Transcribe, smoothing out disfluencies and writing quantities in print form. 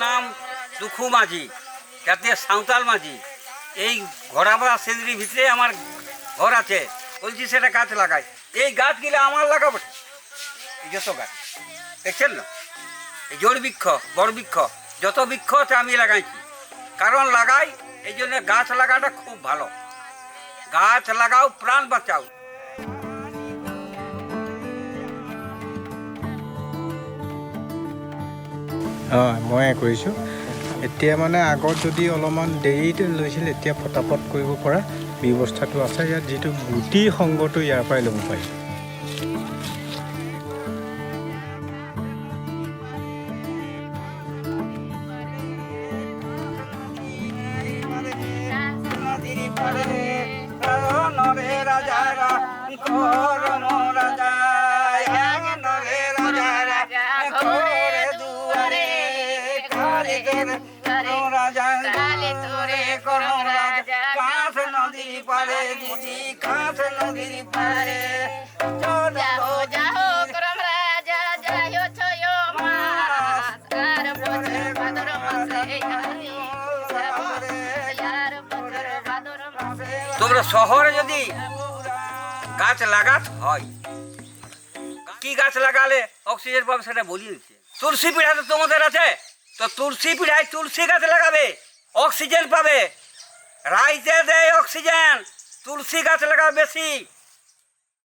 নাম দুখু মাঝি, জাতীয় সাঁওতাল মাঝি। এই ঘোড়াপাড়া সিঁদড়ির ভিতরে আমার ঘর আছে। বলছি সেটা গাছ লাগাই। এই গাছগুলো আমার লাগাবো, এই যত গাছ দেখছেন না, এই জোড় বৃক্ষ, বড় বৃক্ষ, যত বৃক্ষ আছে আমি লাগাইছি। কারণ লাগাই এই জন্য, গাছ লাগাটা খুব ভালো। গাছ লাগাও, প্রাণ বাঁচাও। মই কৰিছোঁ। এতিয়া মানে আগত যদি অলপমান দেৰিতে লৈছিল, এতিয়া ফটাফট কৰিব পৰা ব্যৱস্থাটো আছে। ইয়াত যিটো গুটি সংগটো ইয়াৰ পৰাই ল'ব পাৰি। তোমরা শহরে যদি গাছ লাগাত হয়, কি গাছ লাগালে অক্সিজেন পাবে সেটা বলি দিচ্ছে। তুলসী পিঠা তো তোমাদের আছে, তো তুলসী পিঠায় তুলসী গাছ লাগাবে, অক্সিজেন পাবে। রাইতে দেয় অক্সিজেন, তুলসী গাছ লাগাবে বেশি।